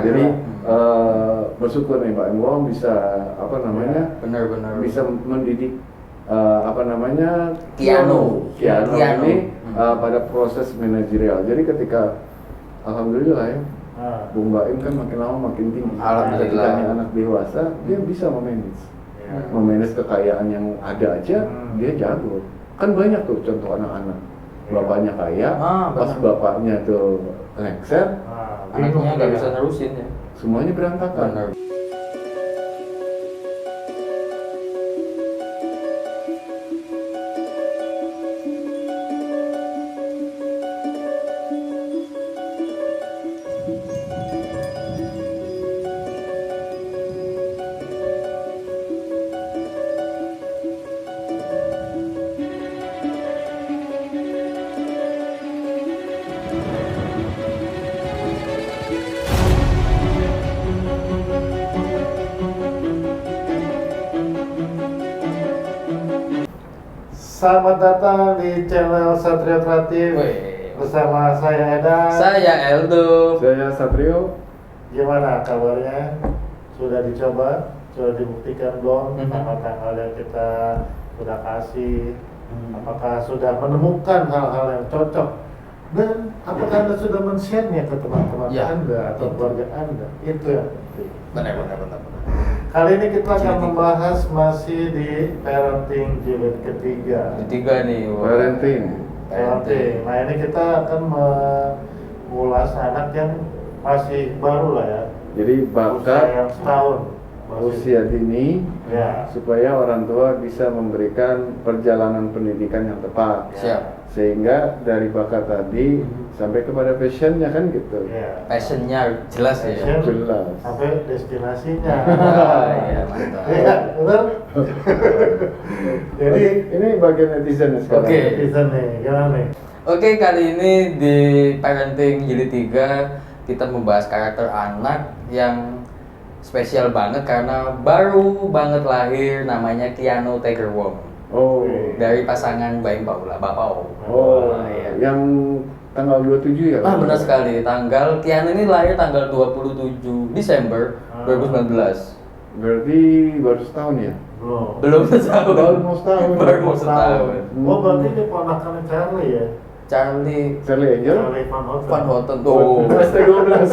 Jadi bersyukur nih Pak Imwong bisa benar-benar bisa mendidik Keanu ini pada proses manajerial. Jadi ketika alhamdulillah ya, Bung Baim kan makin lama makin tinggi. Alhamdulillah. Ketika anak dewasa dia bisa memanage kekayaan yang ada aja, dia jago. Kan banyak tuh contoh anak-anak, bapaknya kaya, pas bapaknya tuh lengser, anaknya nggak bisa nerusin ya, semuanya berantakan. benar. Selamat datang di channel Satrio Kreatif. Bersama saya Eda. Saya Eldo. Saya Satrio. Gimana kabarnya? Sudah dicoba? Sudah dibuktikan belum tanggal-tanggal yang kita sudah kasih? Apakah sudah menemukan hal-hal yang cocok? Dan apakah Anda sudah men-share-nya ke teman-teman Anda atau keluarga Anda? Itu yang penting. Benar. Kali ini kita akan membahas masih di parenting jilid ketiga. Ketiga nih, Parenting. Nah ini kita akan mengulas anak yang masih baru lah ya. Jadi Usia bakat yang setahun. usia dini Ya. supaya orang tua bisa memberikan perjalanan pendidikan yang tepat. Siap. Sehingga dari bakat tadi sampai kepada passionnya kan gitu. Ya. Passionnya jelas ya. Passion Jelas. sampai destinasinya. Iya, mantap. Iya, benar. Jadi Ini bagian netizen ya sekarang. Oke. bisa nih, gimana nih? Oke, kali ini di Parenting Jilid 3 kita membahas karakter anak yang spesial banget karena baru banget lahir, namanya Keanu Taker Wong. Oh. Dari pasangan Baim Paula, Bapak. Oh, iya. yang tanggal 27 ya? Benar sekali. Keanu ini lahir tanggal 27 Desember 2019. Berarti baru setahun ya? Belum setahun. Baru mau setahun. Baru mau setahun. Oh, berarti dia ponakannya Charlie ya? Charlie Charlie Angel? Charlie Van Houten tuh. ST12.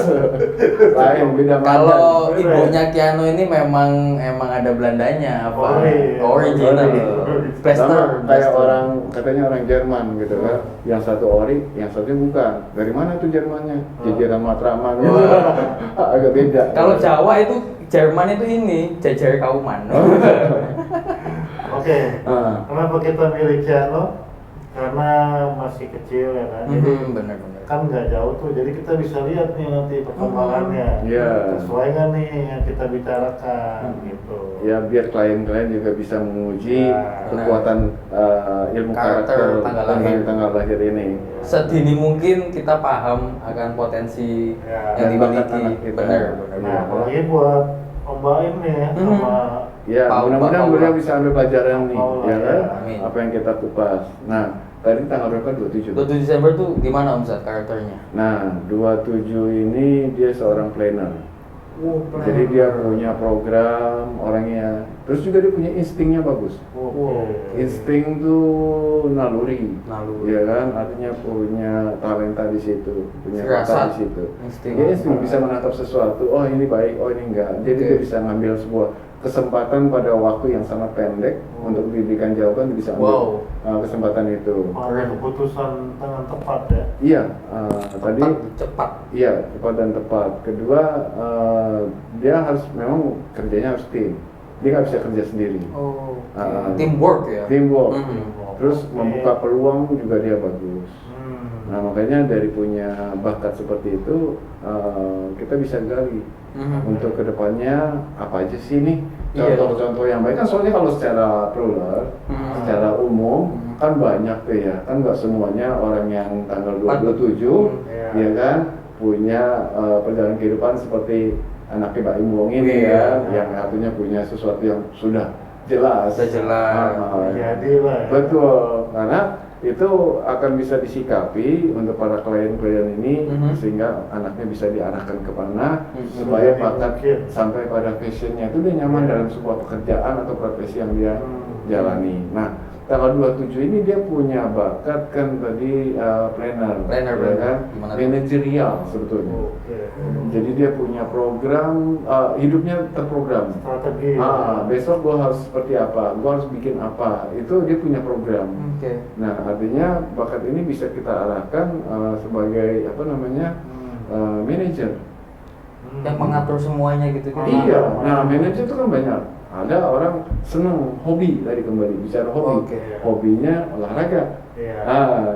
Lain, beda Kalau Mandan. ibunya Keanu ini memang ada Belandanya apa? Ori. Original. Plaster. Sama kayak katanya orang Jerman gitu kan. Yang satu ori, yang satunya bukan. Dari mana tuh Jermannya? Jajaran Matraman. Agak beda. Kalau Jawa itu Jerman itu ini jajar Kauman. Oke. Kenapa kita milih Keanu? Karena masih kecil ya kan. Jadi Benar. kan nggak jauh tuh, jadi kita bisa lihat nih nanti perkembangannya. Iya. Sesuai nggak nih yang kita bicarakan gitu. Ya biar klien-klien juga bisa menguji Ya, kekuatan ilmu Karakter karakter tanggal lahir ini. Sedini mungkin kita paham akan potensi Ya. yang Dan bakat dimiliki. anak kita. Benar. Nah, apalagi buat Om Baim nih ya, sama Ya, mudah-mudahan Paula. beliau bisa ambil pelajaran nih, Paula, ya kan? ya. Amin. Apa yang kita kupas. Nah, tadi tanggal berapa? 27. 27 Desember tuh gimana Om Zat karakternya? Nah, 27 ini dia seorang planner. Jadi dia punya program orangnya. Terus juga dia punya instingnya bagus. Insting tuh naluri. Ya kan? Artinya punya talenta di situ, punya bakat Firasat. di situ. Insting. Dia insting bisa menatap sesuatu. Oh, ini baik, oh ini enggak. Jadi dia bisa ngambil sebuah kesempatan pada waktu yang sangat pendek untuk pendidikan jawaban, bisa ambil kesempatan itu. mengambil keputusan dengan tepat ya. Iya, tadi cepat. iya cepat dan tepat. Kedua, dia harus memang kerjanya harus tim. Dia nggak bisa kerja sendiri. Teamwork ya. Teamwork. Terus Oke. membuka peluang juga dia bagus. Nah makanya dari punya bakat seperti itu kita bisa gali untuk kedepannya apa aja sih nih contoh-contoh yang baik kan, soalnya kalau secara plural, secara umum kan banyak tuh ya, kan nggak semuanya orang yang tanggal 27 ya kan punya perjalanan kehidupan seperti anaknya Mbak Imwong ini ya, yang artinya punya sesuatu yang sudah jelas. Sudah jelas. Jadi lah. Betul, karena itu akan bisa disikapi untuk para klien-klien ini sehingga anaknya bisa diarahkan ke mana supaya bakat sampai pada passionnya itu dia nyaman dalam sebuah pekerjaan atau profesi yang dia jalani. Nah, tanggal 27 ini dia punya bakat kan tadi planner ya kan, manajerial sebetulnya. Jadi dia punya program, hidupnya terprogram. Strategi. Besok gua harus seperti apa, gua harus bikin apa, itu dia punya program. Nah, artinya bakat ini bisa kita arahkan sebagai apa namanya manajer. Yang mengatur semuanya gitu. Iya, nah manajer itu kan banyak. Ada orang senang hobi tadi kembali bicara hobi, hobinya olahraga.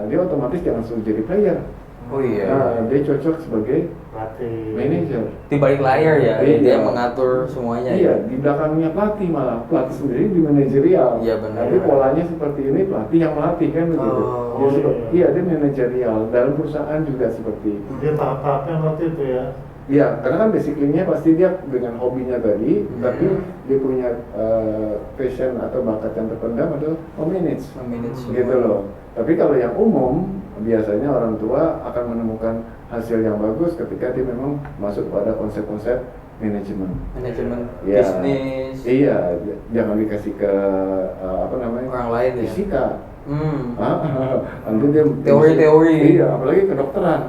Dia otomatis jangan langsung jadi player. Dia cocok sebagai manajer. Di balik layar ya, dia mengatur semuanya. Iya, di belakangnya pelatih malah pelatih sendiri di manajerial. Iya benar. Tapi polanya seperti ini, pelatih yang melatih kan begitu. Dia manajerial dalam perusahaan juga seperti. Dia tahap-tahapnya ngerti itu ya. Iya, karena kan basically-nya pasti dia dengan hobinya tadi, tapi dia punya passion atau bakat yang terpendam adalah memanage gitu loh. Tapi kalau yang umum, biasanya orang tua akan menemukan hasil yang bagus ketika dia memang masuk pada konsep-konsep manajemen bisnis. Iya, jangan dikasih ke orang lain fisika. Nanti dia teori-teori. Iya, apalagi kedokteran.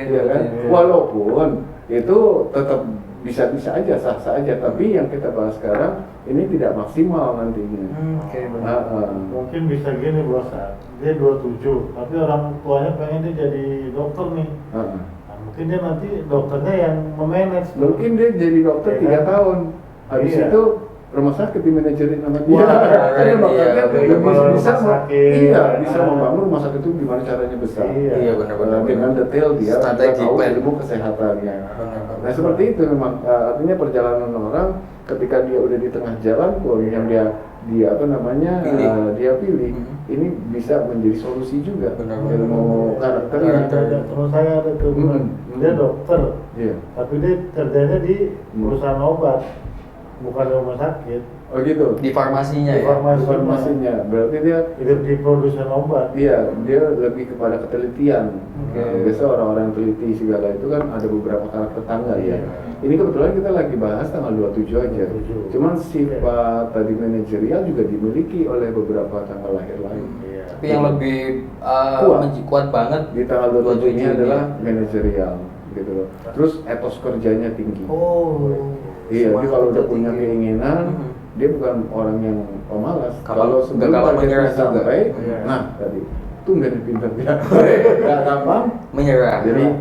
Ya kan? Walaupun itu tetap bisa-bisa aja, sah-sah aja, tapi yang kita bahas sekarang ini tidak maksimal nantinya. Mungkin bisa gini bos, dia 27, tapi orang tuanya pengen dia jadi dokter nih. Mungkin dia nanti dokternya yang memanage. Mungkin dia jadi dokter 3 tahun, habis itu rumah sakit dimanajerin sama dia. Karena bakatnya bisa membangun rumah sakit itu gimana caranya besar. Iya benar-benar. Dengan detail dia tahu ilmu kesehatannya. Nah seperti itu memang artinya perjalanan orang ketika dia udah di tengah jalan pun yang dia pilih ini bisa menjadi solusi juga. Ilmu karakternya. Terus saya ada tuh dia dokter, tapi dia kerjanya di perusahaan obat. Bukan di rumah sakit. Oh gitu. Di farmasinya. Berarti dia hidup di produsen obat. Iya, dia lebih kepada ketelitian. Biasa orang-orang yang teliti segala itu kan ada beberapa karakter tangga ya. Ini kebetulan kita lagi bahas tanggal 27 aja. Cuman sifat tadi manajerial juga dimiliki oleh beberapa tanggal lahir lain. Tapi yang lebih kuat banget di tanggal 27 ini adalah manajerial gitu loh. Terus etos kerjanya tinggi. Iya, dia kalau udah punya keinginan, dia bukan orang yang pemalas. Kalau sebelum targetnya sampai, nah tadi tuh nggak pintar dia, nggak gampang menyerah. Jadi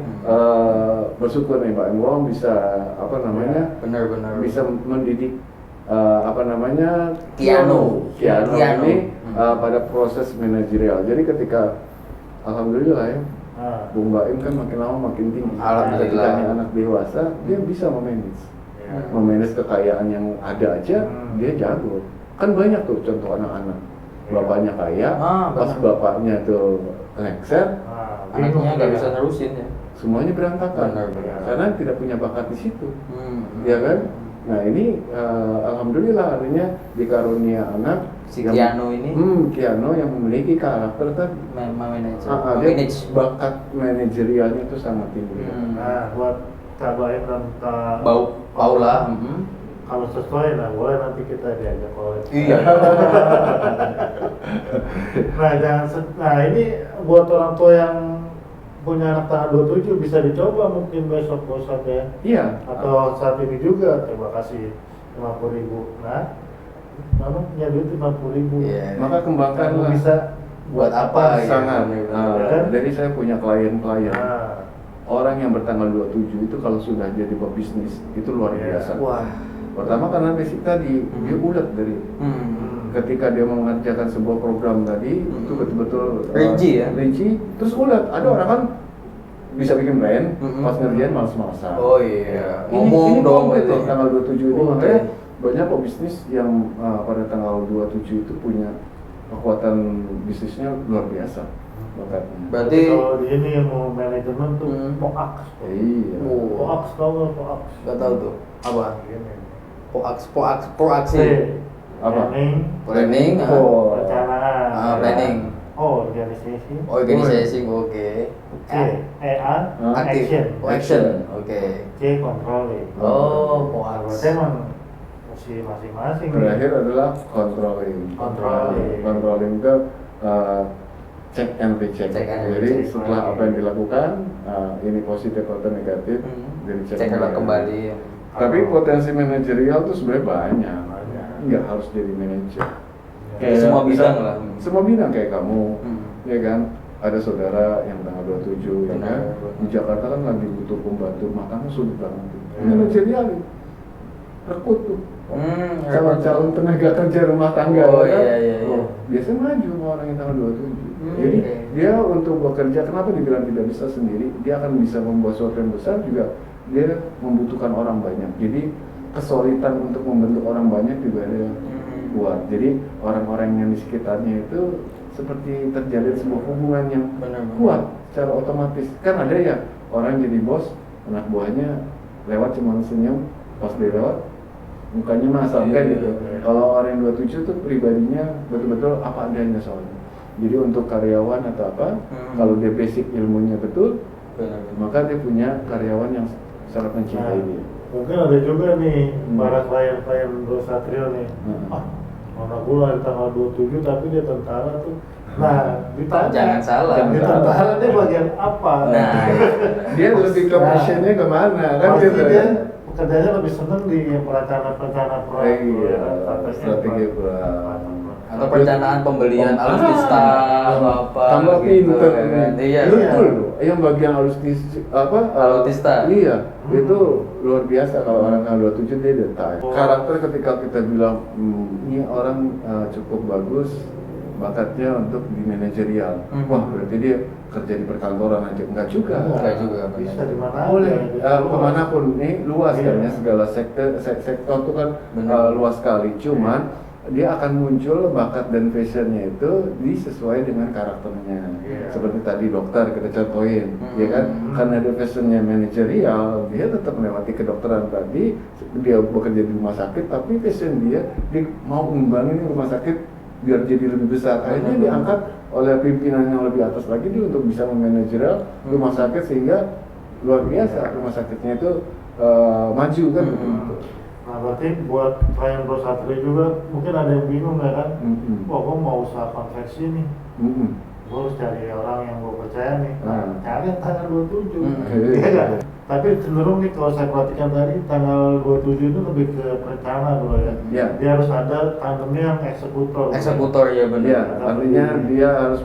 bersyukur nih Pak Emwong bisa benar-benar bisa mendidik Kiano ini pada proses manajerial. Jadi ketika alhamdulillah ya. Bung Baim kan makin lama makin tinggi. Ketika anak dewasa, dia bisa memanage kekayaan yang ada aja, dia jago. Kan banyak tuh contoh anak-anak, bapaknya kaya, pas bapaknya tuh lengser, anaknya nggak bisa nerusin ya. Semuanya berantakan, karena tidak punya bakat di situ, ya kan? Nah ini alhamdulillah artinya dikarunia anak si Kiano ini, Kiano yang memiliki karakter tadi, manage bakat manajerialnya itu sangat tinggi. Nah buat tambahin tentang Paula, kalau sesuai boleh nanti kita diajak oleh. Iya. Nah ini buat orang tua yang punya anak tanggal 27 bisa dicoba mungkin besok bosat ya. Iya. Atau saat ini juga coba kasih 50.000. Nah, kamu punya duit 50.000. Maka kembangkanlah. Bisa buat apa? Sangat. Jadi saya punya klien-klien. Orang yang bertanggal 27 itu kalau sudah jadi pebisnis itu luar biasa. Wah. Pertama karena basic tadi dia ulet dari ketika dia mengerjakan sebuah program tadi itu betul-betul rinci, terus ulet. Ada orang kan bisa bikin brand, pas ngerjain malas-malasan. Oh iya. Ngomong dong itu tanggal 27 ini makanya banyak pebisnis yang pada tanggal 27 itu punya kekuatan bisnisnya luar biasa. Berarti kalau di ini yang mau manajemen tuh POAX. Iya. POAX tau nggak POAX? Nggak tahu tuh. Apa? POAX apa? Planning. Perencanaan. Planning. Organization. Organizing, oke. C. EA. Aktif. Action. Action, oke. C. Controlling. Oh, Berarti emang mesti masing-masing. Terakhir adalah controlling. Controlling itu check and recheck. Check and Jadi recheck. setelah apa yang dilakukan, ini positif atau negatif, jadi Cek kembali. Tapi potensi manajerial tuh sebenarnya banyak. Nggak harus jadi manajer. Semua bidang lah. Semua bidang kayak kamu, Hmm. ya kan? Ada saudara yang tanggal 27, ya kan? Di Jakarta kan lagi butuh pembantu, makanya sulit banget. Manajerial, rekut tuh. Calon-calon tenaga kerja rumah tangga, Oh, kan? iya. Biasanya maju sama orang yang tanggal 27. Jadi Oke. dia untuk bekerja, kenapa dibilang tidak bisa sendiri? Dia akan bisa membuat sesuatu yang besar juga. Dia membutuhkan orang banyak. Jadi kesulitan untuk membentuk orang banyak juga dia kuat. Jadi orang-orang yang di sekitarnya itu seperti terjalin sebuah hubungan yang Benar. kuat secara otomatis. Kan ada ya orang jadi bos, anak buahnya lewat cuma senyum, pas dia lewat mukanya masam kan gitu. Kalau orang yang 27 tuh pribadinya betul-betul apa adanya soalnya. Jadi untuk karyawan atau apa, kalau dia basic ilmunya betul, maka dia punya karyawan yang sangat mencintai dia. Mungkin ada juga nih para klien-klien Bro Satrio nih. Anak gue lahir tanggal 27 tapi dia tentara tuh. Nah, ditanya. Jangan salah. Di tentara dia bagian apa? Nah, Dia lebih ke passionnya kemana kan pasti gitu dia kan? pekerjaannya lebih seneng di perencanaan proyek. Iya, Strategi strategi proyek. atau perencanaan pembelian alutsista atau apa tambah gitu pinter ya kan. nih. Iya. Betul loh. Yang bagian Alutsista. Iya, itu luar biasa kalau orang tanggal 27 dia detail. Karakter ketika kita bilang ini orang cukup bagus bakatnya untuk di manajerial. Wah, berarti dia kerja di perkantoran aja. Enggak juga. Enggak juga. Bisa di mana Boleh, aja. kemanapun ini luas kan ya, segala sektor itu kan luas sekali. Cuman dia akan muncul bakat dan passionnya itu disesuai dengan karakternya. Seperti tadi dokter kita contohin, ya kan? Karena dia passionnya manajerial, dia tetap melewati kedokteran tadi. Dia bekerja di rumah sakit, tapi passion dia mau ngembangin rumah sakit biar jadi lebih besar. Akhirnya diangkat oleh pimpinan yang lebih atas lagi dia untuk bisa memanajerial rumah sakit sehingga luar biasa rumah sakitnya itu maju kan. Nah berarti buat klien Bro Satrio juga mungkin ada yang bingung ya kan? Wah gue mau usaha konveksi nih, gue harus cari orang yang gue percaya nih. Cari yang tanggal 27, iya kan? Tapi cenderung nih kalau saya perhatikan tadi tanggal 27 itu lebih ke perencana bro ya. Dia harus ada tandemnya yang eksekutor. Eksekutor ya benar. Iya, artinya dia harus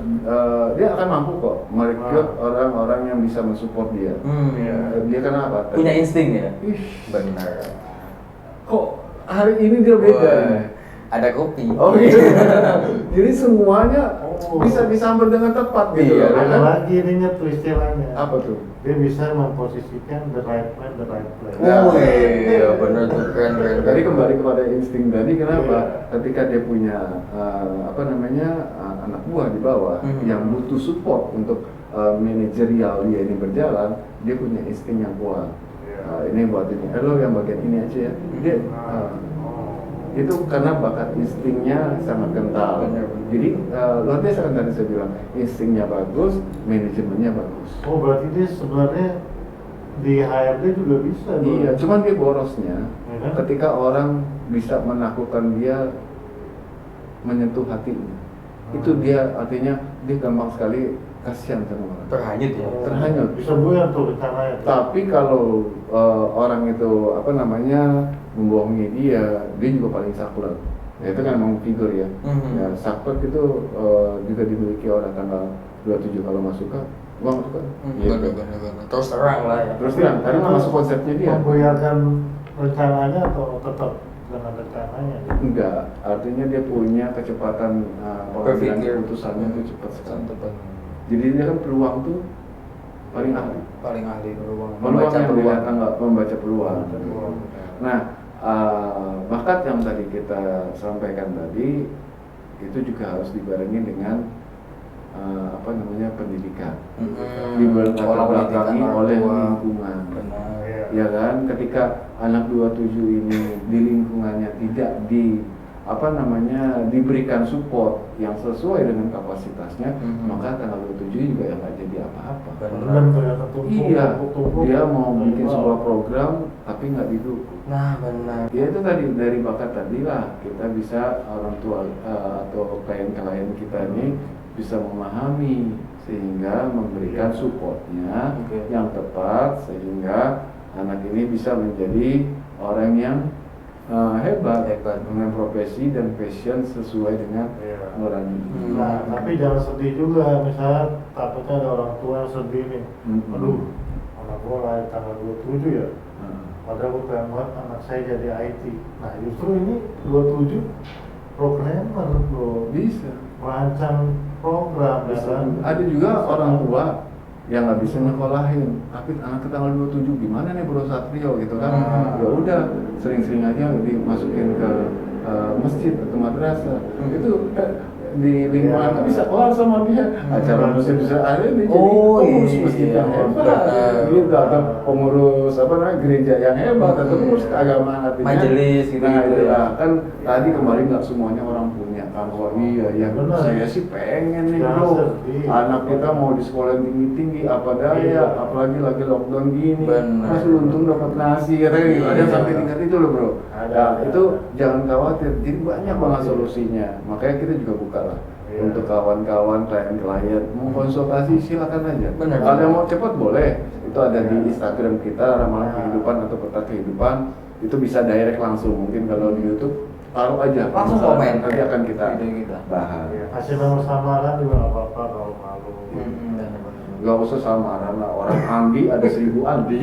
dia akan mampu kok merekrut orang-orang yang bisa mensupport dia. Dia kenapa? Punya insting ya. Benar. Kok hari ini dia beda? Ada kopi. Oh iya. Jadi semuanya bisa disambut dengan tepat gitu. Iya, ada lagi ininya tuh istilahnya. Apa tuh? Dia bisa memposisikan the right man, the right place. Oh iya, benar tuh keren. Jadi kembali kepada insting tadi, kenapa? Ketika dia punya anak buah di bawah yang butuh support untuk manajerial dia ini berjalan, dia punya insting yang kuat. Ini buat ini, lo yang bagian ini aja ya. Dia itu karena bakat instingnya sangat kental. Jadi luar biasa kan tadi saya bilang instingnya bagus, manajemennya bagus. Oh berarti dia sebenarnya di HRD juga bisa. Iya, cuman dia borosnya ketika orang bisa menaklukkan dia menyentuh hatinya. Itu dia artinya dia gampang sekali kasihan sama orang. Terhanyut ya. Terhanyut. Bisa buyar tuh rencananya. Tapi kalau orang itu membohongi dia juga paling saklek. Ya, itu kan memang figur ya. Ya saklek itu juga dimiliki orang tanggal 27 kalau masuk ke uang itu kan. Benar. Terus terang lah ya. Terus terang, karena masuk konsepnya dia. Membuyarkan rencananya atau tetap dengan rencananya? Enggak, artinya dia punya kecepatan pengambilan Berpikir. keputusannya itu cepat sekali. Jadi dia kan peluang tuh paling ahli. Paling ahli peluang. Membaca peluang. Nah, bakat yang tadi kita sampaikan tadi itu juga harus dibarengi dengan pendidikan. Dibelakangi oleh lingkungan. Ya kan, ketika anak 27 ini di lingkungannya tidak diberikan support yang sesuai dengan kapasitasnya, maka tanggal 27 juga yang nggak jadi apa-apa. Benar, ternyata Iya, dia mau bikin sebuah program tapi nggak didukung. Nah, benar. Ya itu tadi dari bakat tadi lah kita bisa orang tua atau klien-klien kita ini bisa memahami sehingga memberikan supportnya yang tepat sehingga anak ini bisa menjadi orang yang hebat dengan profesi dan passion sesuai dengan nurani. Nah, tapi jangan sedih juga, misalnya takutnya ada orang tua yang sedih nih. Aduh, anak gua lahir tanggal 27 ya. Padahal gua pengen banget anak saya jadi IT. Nah, justru ini 27 programmer bro. Bisa Merancang program ya kan. Ada juga orang tua yang nggak bisa nyekolahin, tapi anak tanggal 27 gimana nih Bro Satrio gitu kan. Ya udah sering-sering aja dimasukin ke masjid atau madrasah. Itu di lingkungan bisa kelar sama dia. Acara musik bisa ada nih jadi pengurus masjid yang hebat gitu, atau pengurus gereja yang hebat atau pengurus keagamaan artinya majelis gitu. Nah itu ya kan tadi kemarin nggak semuanya orang punya kan. Iya ya saya sih pengen nih bro anak kita mau di sekolah yang tinggi-tinggi apa daya, apalagi lagi lockdown gini masih untung dapat nasi katanya gitu. Ada yang sampai tingkat itu loh bro. Nah itu jangan khawatir, jadi banyak banget solusinya. Makanya kita juga buka lah untuk kawan-kawan, klien-klien mau konsultasi silakan aja. Kalau yang mau cepat boleh, itu ada di Instagram kita Ramalan Kehidupan atau Peta Kehidupan, itu bisa direct langsung. Mungkin kalau di YouTube taruh aja langsung komen, nanti akan kita bahas. Kasih nomor samaran juga nggak apa-apa kalau malu. Gak usah samaran lah, orang Andi ada 1000 Andi.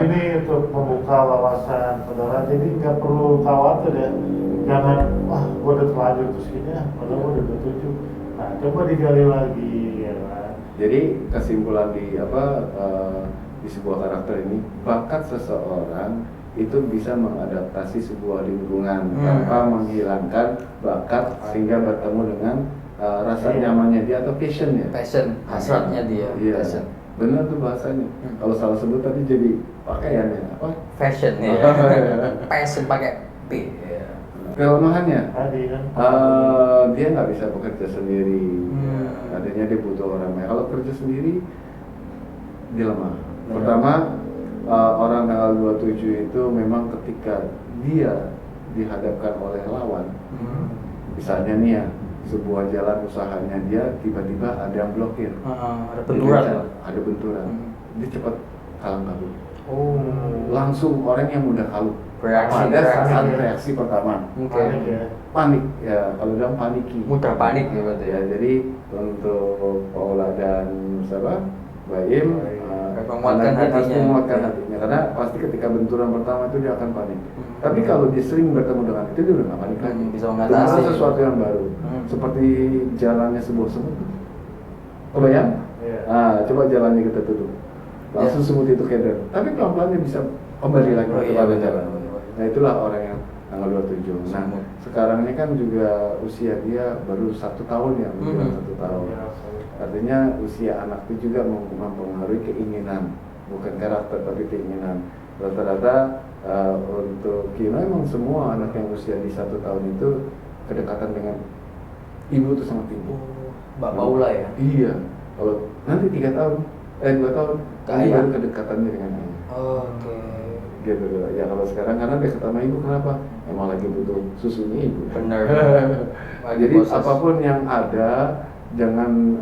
Ini untuk membuka wawasan saudara, jadi nggak perlu khawatir ya. Jangan, wah gua udah terlanjur terus gini ya, padahal gua udah 27. Nah, coba digali lagi ya kan. Jadi kesimpulan di sebuah karakter ini, bakat seseorang itu bisa mengadaptasi sebuah lingkungan tanpa menghilangkan bakat sehingga bertemu dengan rasa nyamannya dia atau passionnya. Passion, hasratnya dia. Iya. Passion. Benar tuh bahasanya. Kalau salah sebut tadi jadi pakaiannya apa? Fashion ya. Passion pakai P. Kelemahannya Tadi kan. dia nggak bisa bekerja sendiri. Artinya dia butuh orang lain. Kalau kerja sendiri dia lemah. Pertama orang tanggal 27 itu memang ketika dia dihadapkan oleh lawan, misalnya nih ya sebuah jalan usahanya dia tiba-tiba ada yang blokir, ada benturan, dia cepat kalang kabut. Langsung orang yang mudah kalut. Reaksi pertama. Panik ya, kalau bilang paniki. Mudah panik ya berarti ya. Jadi untuk Paula dan Baim menguatkan hatinya. Karena pasti ketika benturan pertama itu dia akan panik. Tapi kalau dia sering bertemu dengan itu dia udah nggak panik lagi. Bisa mengatasi sesuatu yang baru. Seperti jalannya sebuah semut. Kebayang? Coba jalannya kita tutup. Langsung semut itu keder. Tapi pelan-pelan dia bisa kembali lagi kepada jalan. Nah itulah orang yang tanggal 27. Nah sekarang ini kan juga usia dia baru 1 tahun ya, 1 tahun. Artinya usia anak itu juga mempengaruhi keinginan, bukan karakter tapi keinginan. Rata-rata untuk Kino emang semua anak yang usia di 1 tahun itu kedekatan dengan ibu itu sangat tinggi. Mbak Paula ya? Iya. Kalau nanti 2 tahun, baru kedekatannya dengan ayah. Oke. Gitu ya. Kalau sekarang karena dekat sama ibu, kenapa? Emang lagi butuh susunya ibu. Benar. Jadi apapun yang ada jangan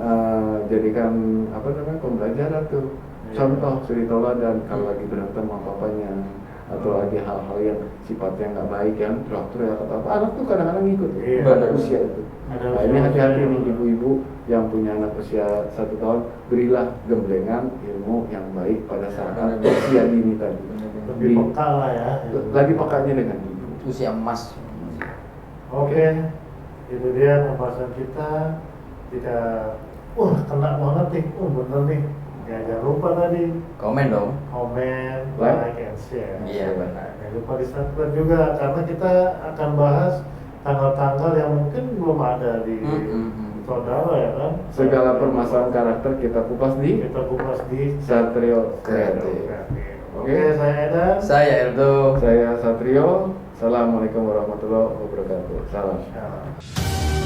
jadikan pembelajaran tuh. Contoh suri teladan kalau lagi berantem sama papanya atau lagi hal-hal yang sifatnya nggak baik yang teriak-teriak atau apa, anak tuh kadang-kadang ngikut pada usia itu. Nah ini hati-hati nih ibu-ibu yang punya anak usia 1 tahun, berilah gemblengan ilmu yang baik pada saat usia dini tadi. Lebih peka lah ya. Lagi pekanya dengan ibu. Usia emas. Oke, itu dia pembahasan kita. Tidak, kena banget nih, bener nih. Ya jangan lupa tadi Komen dong. Komen, like and share. Iya benar. Jangan lupa di subscribe juga karena kita akan bahas tanggal-tanggal yang mungkin belum ada di saudara ya kan. Segala permasalahan karakter kita kupas di Satrio Kreatif. Oke, saya Eda. Saya Erdo. Saya Satrio. Assalamualaikum warahmatullahi wabarakatuh. Salam. Ya.